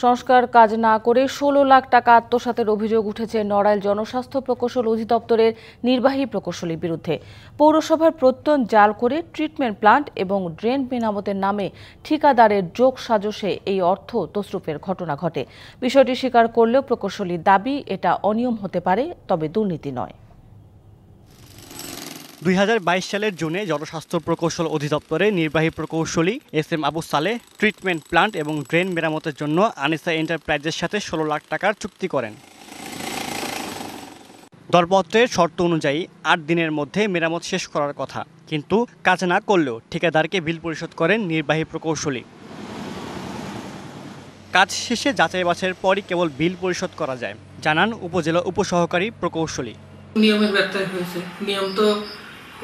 সংস্কার কাজ না করে ১৬ লাখ টাকা আত্মসাতের অভিযোগ উঠেছে নড়াইল জনস্বাস্থ্য প্রকৌশল অধিদপ্তরের নির্বাহী প্রকৌশলীর বিরুদ্ধে। পৌরসভার প্রত্যয়ন জাল করে ট্রিটমেন্ট প্লান্ট এবং ড্রেন মেরামতের নামে ঠিকাদারের যোগ সাজশে এই অর্থ তছরুপের ঘটনা ঘটে। বিষয়টি স্বীকার করলেও প্রকৌশলীর দাবি এটা অনিয়ম হতে পারে, তবে দুর্নীতি নয়। ২০২২ সালের জুনে জনস্বাস্থ্য প্রকৌশল অধিদপ্তরের নির্বাহী প্রকৌশলী SM. Abu Saleh treatment plant এবং ড্রেন মেরামতের জন্য আনিসা এন্টারপ্রাইজের সাথে ১৬ লাখ টাকার চুক্তি করেন। দরপত্রের শর্ত অনুযায়ী ৮ দিনের মধ্যে মেরামত শেষ করার কথা, কিন্তু কাজ না করলেও ঠিকাদারকে বিল পরিশোধ করেন নির্বাহী প্রকৌশলী। কাজ শেষে যাচাই বাছাইয়ের পরই কেবল বিল পরিশোধ করা যায়, জানান উপজেলা উপসহকারী প্রকৌশলী। নিয়মের ব্যত্যয় হয়েছে। নিয়ম তো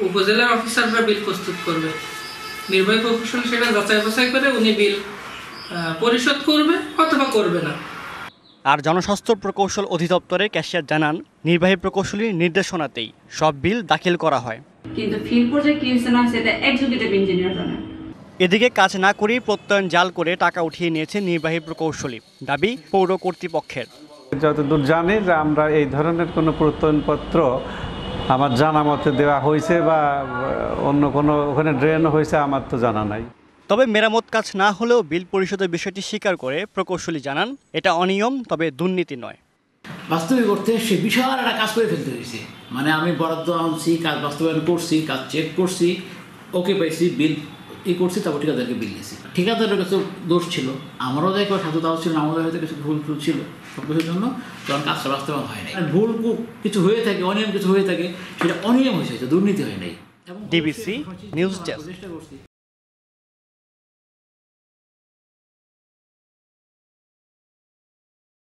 উপজেলার অফিসাররা বিল প্রস্তুত করবে, নির্বাহী প্রকৌশলী সেটা যাচাই বাছাই করে উনি বিল পরিশোধ করবে অথবা করবে না। আর জনস্বাস্থ্য প্রকৌশল অধিদপ্তরের ক্যাশিয়ার জানান, নির্বাহী প্রকৌশলীর নির্দেশনাতেই সব বিল দাখিল করা হয়, কিন্তু ফিল্ড পর্যায়ে কি হয়েছে না সেটা এক্সিকিউটিভ ইঞ্জিনিয়ার জানেন। এদিকে কাজ না করেই প্রত্যয়ন জাল করে টাকা উঠিয়ে নিয়েছে নির্বাহী প্রকৌশলী, দাবি পৌর কর্তৃপক্ষের। যতদূর জানি যে আমরা এই ধরনের কোনো প্রত্যয়নপত্র আমার জানা মতে দেওয়া হয়েছে বা অন্য কোনো ওখানে ড্রেন হয়েছে আমার তো জানা নাই। তবে মেরামত কাজ না হলেও বিল পরিশোধের বিষয়টি স্বীকার করে প্রকৌশলী জানান, এটা অনিয়ম, তবে দুর্নীতি নয়। বাস্তবিক করতে সে বিশাল একটা কাজ করে ফেলতে হয়েছে। মানে আমি বরাদ্দ আনছি, কাজ বাস্তবায়ন করছি, কাজ চেক করছি, ওকে পাইছি, বিল করছি, তারপর ঠিকাদারকে বিল দিয়েছি। ঠিকাদারের কাছে দোষ ছিল, আমারও যাই সাধু দাও ছিল, আমাদের হয়তো কিছু ভুল ছিল সব কিছুর জন্য, তখন কাজটা বাস্তবায়ন হয় নাই। ভুল কিছু হয়ে থাকে, অনিয়ম কিছু হয়ে থাকে, সেটা অনিয়ম হয়েছে, দুর্নীতি হয় নাই। DBC news desk.